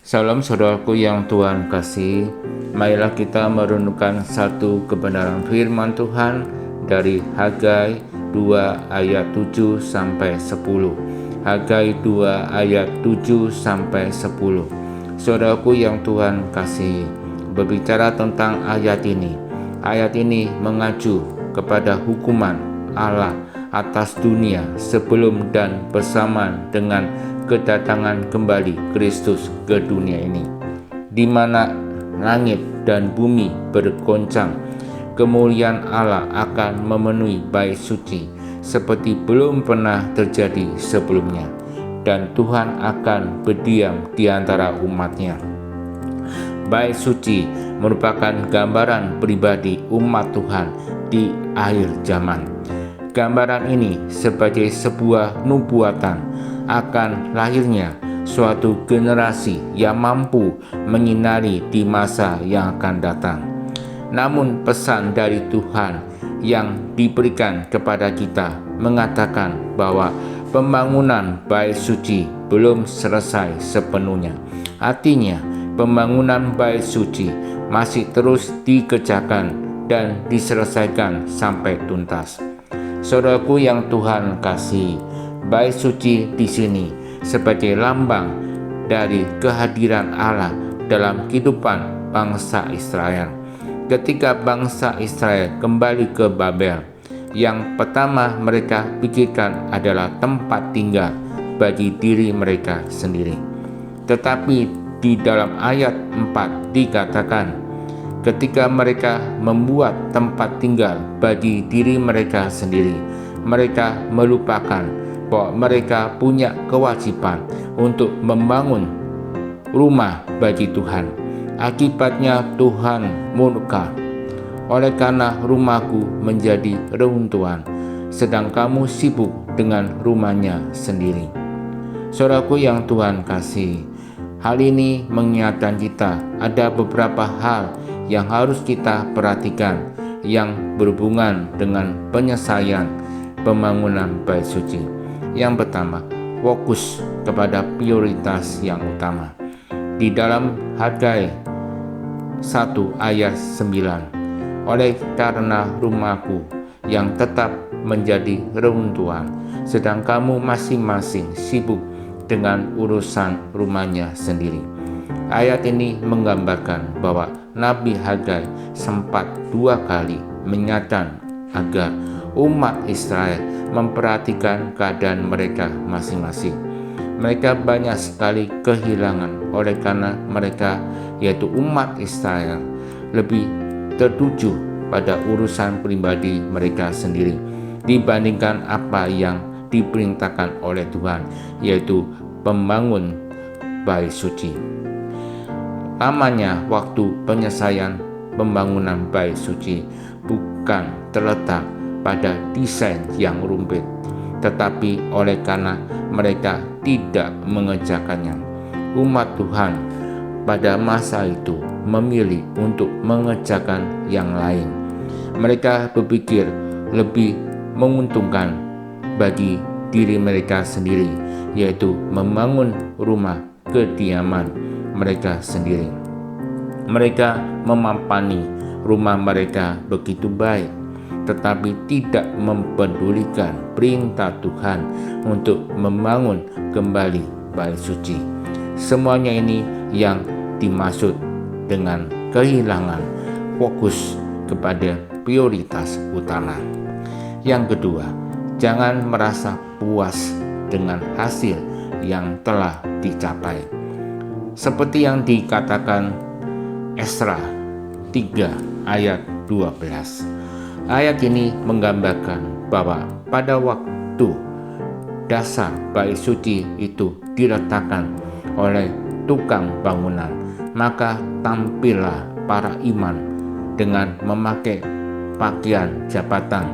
Salam saudaraku yang Tuhan kasih. Marilah kita merenungkan satu kebenaran firman Tuhan dari Hagai 2 ayat 7 sampai 10. Hagai 2 ayat 7 sampai 10. Saudaraku yang Tuhan kasih, berbicara tentang ayat ini. Ayat ini mengacu kepada hukuman Allah atas dunia sebelum dan bersamaan dengan kedatangan kembali Kristus ke dunia ini, di mana langit dan bumi bergoncang. Kemuliaan Allah akan memenuhi bait suci seperti belum pernah terjadi sebelumnya, dan Tuhan akan berdiam di antara umat-Nya. Bait suci merupakan gambaran pribadi umat Tuhan di akhir zaman. Gambaran ini sebagai sebuah nubuatan akan lahirnya suatu generasi yang mampu menyinari di masa yang akan datang. Namun pesan dari Tuhan yang diberikan kepada kita mengatakan bahwa pembangunan bait suci belum selesai sepenuhnya. Artinya, pembangunan bait suci masih terus dikerjakan dan diselesaikan sampai tuntas. Saudaraku yang Tuhan kasih, bait suci di sini sebagai lambang dari kehadiran Allah dalam kehidupan bangsa Israel. Ketika bangsa Israel kembali ke Babel, yang pertama mereka pikirkan adalah tempat tinggal bagi diri mereka sendiri. Tetapi di dalam ayat 4 dikatakan, ketika mereka membuat tempat tinggal bagi diri mereka sendiri, mereka melupakan bahwa mereka punya kewajiban untuk membangun rumah bagi Tuhan. Akibatnya Tuhan murka, oleh karena rumahku menjadi reruntuhan, sedang kamu sibuk dengan rumahnya sendiri. Saudaraku yang Tuhan kasih, hal ini mengingatkan kita ada beberapa hal yang harus kita perhatikan yang berhubungan dengan penyelesaian pembangunan bait suci. Yang pertama, fokus kepada prioritas yang utama. Di dalam Hagai 1 ayat 9, oleh karena rumahku yang tetap menjadi reruntuhan, sedang kamu masing-masing sibuk dengan urusan rumahnya sendiri. Ayat ini menggambarkan bahwa Nabi Hagai sempat 2 kali mengingatkan agar umat Israel memperhatikan keadaan mereka masing-masing. Mereka banyak sekali kehilangan oleh karena mereka, yaitu umat Israel, lebih tertuju pada urusan pribadi mereka sendiri dibandingkan apa yang diperintahkan oleh Tuhan, yaitu membangun bait suci. Lamanya waktu penyelesaian pembangunan bait suci bukan terletak pada desain yang rumit, tetapi oleh karena mereka tidak mengerjakannya. Umat Tuhan pada masa itu memilih untuk mengerjakan yang lain. Mereka berpikir lebih menguntungkan bagi diri mereka sendiri, yaitu membangun rumah kediaman mereka sendiri. Mereka memampani rumah mereka begitu baik, tetapi tidak mempedulikan perintah Tuhan untuk membangun kembali bait suci. Semuanya ini yang dimaksud dengan kehilangan fokus kepada prioritas utama. Yang kedua, jangan merasa puas dengan hasil yang telah dicapai. Seperti yang dikatakan Esra 3 ayat 12. Ayat ini menggambarkan bahwa pada waktu dasar bait suci itu diletakkan oleh tukang bangunan, maka tampillah para imam dengan memakai pakaian jabatan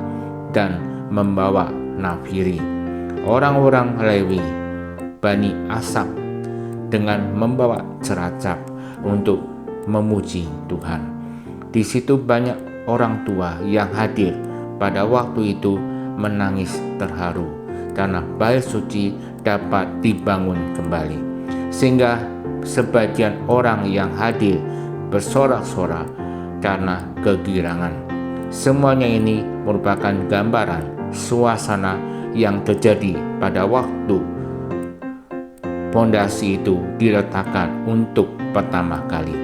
dan membawa nafiri. Orang-orang Lewi, Bani Asaf, dengan membawa ceracap untuk memuji Tuhan. Di situ banyak orang tua yang hadir pada waktu itu menangis terharu karena bait suci dapat dibangun kembali, sehingga sebagian orang yang hadir bersorak-sorak karena kegirangan. Semuanya ini merupakan gambaran suasana yang terjadi pada waktu pondasi itu diletakkan untuk pertama kali.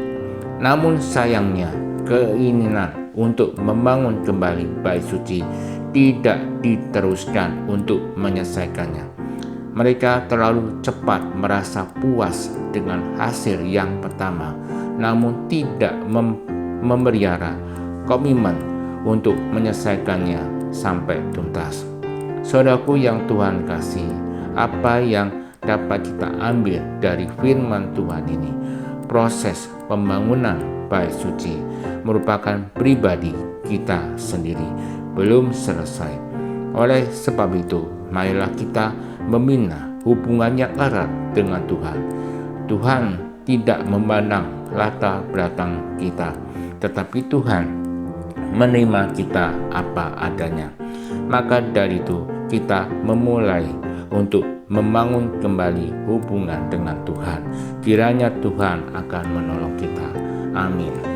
Namun sayangnya, keinginan untuk membangun kembali bait suci tidak diteruskan untuk menyelesaikannya. Mereka terlalu cepat merasa puas dengan hasil yang pertama, namun tidak memelihara komitmen untuk menyelesaikannya sampai tuntas. Saudaraku yang Tuhan kasih, apa yang dapat kita ambil dari firman Tuhan ini? Proses pembangunan bait suci merupakan pribadi kita sendiri, belum selesai. Oleh sebab itu, marilah kita membina hubungan yang erat dengan Tuhan. Tuhan tidak memandang latar belakang kita, tetapi Tuhan menerima kita apa adanya. Maka dari itu, kita memulai untuk membangun kembali hubungan dengan Tuhan. Kiranya Tuhan akan menolong kita. Amin.